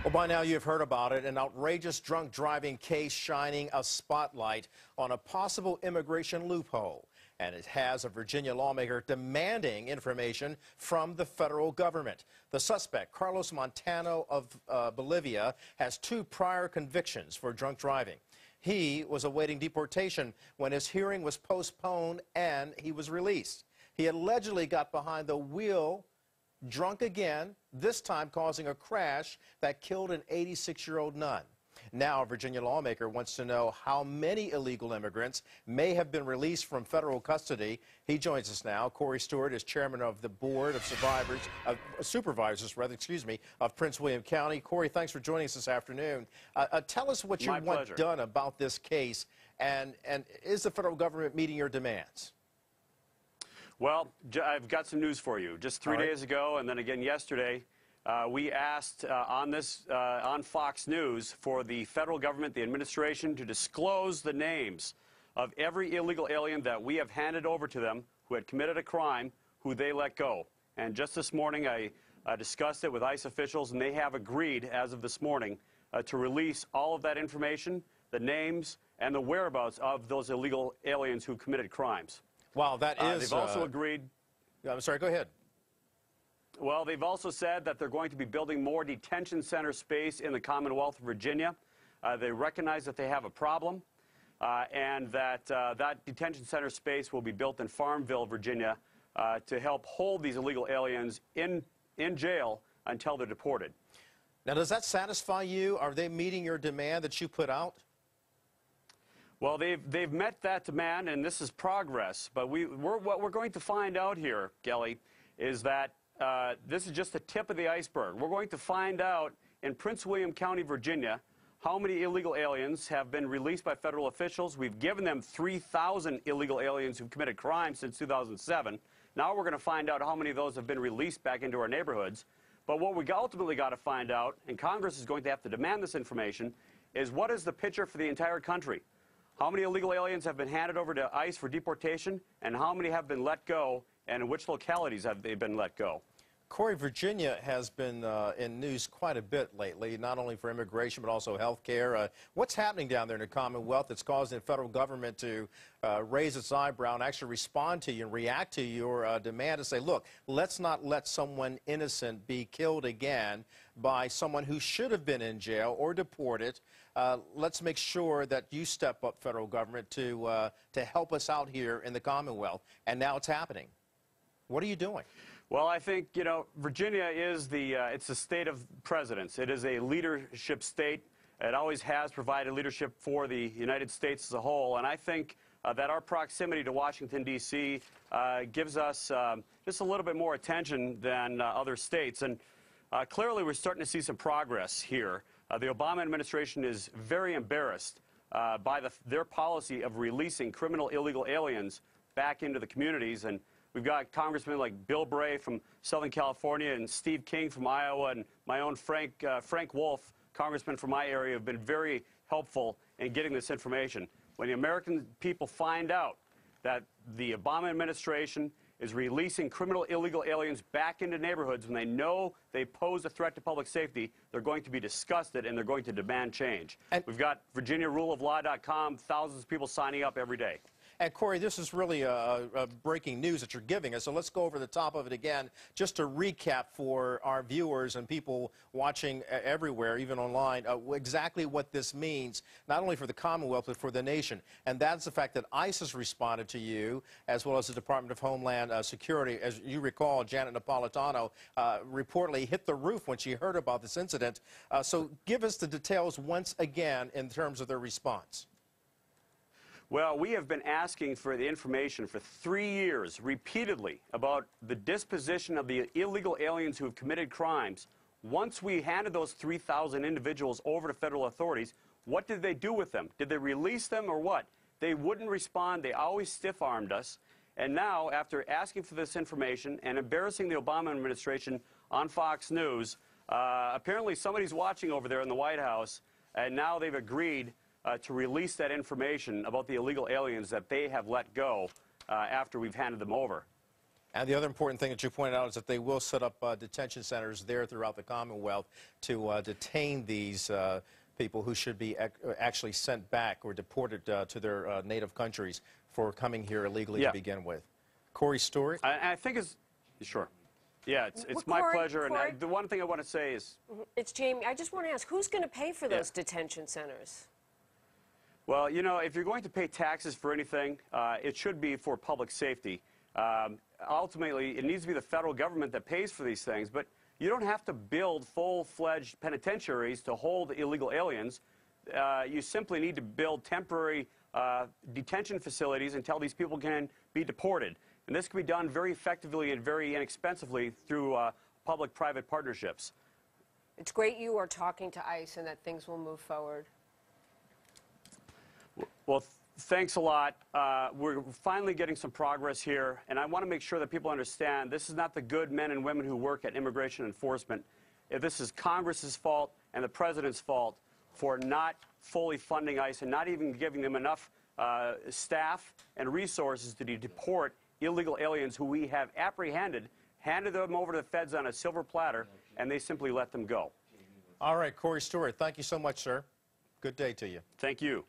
Well, by now you've heard about it, an outrageous drunk driving case shining a spotlight on a possible immigration loophole. And it has a Virginia lawmaker demanding information from the federal government. The suspect, Carlos Montano of Bolivia, has 2 prior convictions for drunk driving. He was awaiting deportation when his hearing was postponed and he was released. He allegedly got behind the wheel drunk again, this time causing a crash that killed an 86-year-old nun. Now, a Virginia lawmaker wants to know how many illegal immigrants may have been released from federal custody. He joins us now. Corey Stewart is chairman of the board of supervisors of Prince William County. Corey, thanks for joining us this afternoon. Tell us what you want done about this case, and is the federal government meeting your demands? Well, I've got some news for you. Just 3 days ago, and then again yesterday, we asked on Fox News for the federal government, the administration, to disclose the names of every illegal alien that we have handed over to them who had committed a crime, who they let go. And just this morning, I discussed it with ICE officials, and they have agreed, as of this morning, to release all of that information, the names, and the whereabouts of those illegal aliens who committed crimes. Wow, that is... They've also agreed... I'm sorry, go ahead. Well, they've also said that they're going to be building more detention center space in the Commonwealth of Virginia. They recognize that they have a problem, and that that detention center space will be built in Farmville, Virginia, to help hold these illegal aliens in jail until they're deported. Now, does that satisfy you? Are they meeting your demand that you put out? Well, they've met that demand, and this is progress. But what we're going to find out here, Kelly, is that this is just the tip of the iceberg. We're going to find out in Prince William County, Virginia, how many illegal aliens have been released by federal officials. We've given them 3,000 illegal aliens who've committed crimes since 2007. Now we're going to find out how many of those have been released back into our neighborhoods. But what we ultimately got to find out, and Congress is going to have to demand this information, is what is the picture for the entire country? How many illegal aliens have been handed over to ICE for deportation, and how many have been let go, and in which localities have they been let go? Corey, Virginia has been in news quite a bit lately, not only for immigration but also health care. What's happening down there in the Commonwealth that's causing the federal government to raise its eyebrow and actually respond to you and react to your demand to say, look, let's not let someone innocent be killed again by someone who should have been in jail or deported. Let's make sure that you step up, federal government, to help us out here in the Commonwealth. And now it's happening. What are you doing? Well, I think, you know, Virginia is it's a state of presidents. It is a leadership state. It always has provided leadership for the United States as a whole. And I think that our proximity to Washington, D.C. Gives us just a little bit more attention than other states. And clearly we're starting to see some progress here. The Obama administration is very embarrassed by their policy of releasing criminal illegal aliens back into the communities. And we've got congressmen like Bill Bray from Southern California and Steve King from Iowa, and my own Frank Wolf, congressman from my area, have been very helpful in getting this information. When the American people find out that the Obama administration is releasing criminal illegal aliens back into neighborhoods when they know they pose a threat to public safety, they're going to be disgusted and they're going to demand change. And we've got VirginiaRuleOfLaw.com, thousands of people signing up every day. And, Corey, this is really breaking news that you're giving us, so let's go over the top of it again, just to recap for our viewers and people watching everywhere, even online, exactly what this means, not only for the Commonwealth, but for the nation. And that's the fact that ICE has responded to you, as well as the Department of Homeland Security. As you recall, Janet Napolitano reportedly hit the roof when she heard about this incident. So give us the details once again in terms of their response. Well, we have been asking for the information for 3 years, repeatedly, about the disposition of the illegal aliens who have committed crimes. Once we handed those 3,000 individuals over to federal authorities, what did they do with them? Did they release them or what? They wouldn't respond. They always stiff-armed us. And now, after asking for this information and embarrassing the Obama administration on Fox News, apparently somebody's watching over there in the White House, and now they've agreed to release that information about the illegal aliens that they have let go after we've handed them over. And the other important thing that you pointed out is that they will set up detention centers there throughout the Commonwealth to detain these people who should be actually sent back or deported to their native countries for coming here illegally to begin with. Corey Stewart? I think it's, sure. Yeah, it's my pleasure. And the one thing I want to say is... It's Jamie. I just want to ask, who's going to pay for those detention centers? Well, you know, if you're going to pay taxes for anything, it should be for public safety. Ultimately, it needs to be the federal government that pays for these things, but you don't have to build full-fledged penitentiaries to hold illegal aliens. You simply need to build temporary detention facilities until these people can be deported. And this can be done very effectively and very inexpensively through public-private partnerships. It's great you are talking to ICE and that things will move forward. Well, thanks a lot. We're finally getting some progress here, and I want to make sure that people understand this is not the good men and women who work at immigration enforcement. This is Congress's fault and the President's fault for not fully funding ICE and not even giving them enough staff and resources to deport illegal aliens who we have apprehended, handed them over to the feds on a silver platter, and they simply let them go. All right, Corey Stewart, thank you so much, sir. Good day to you. Thank you.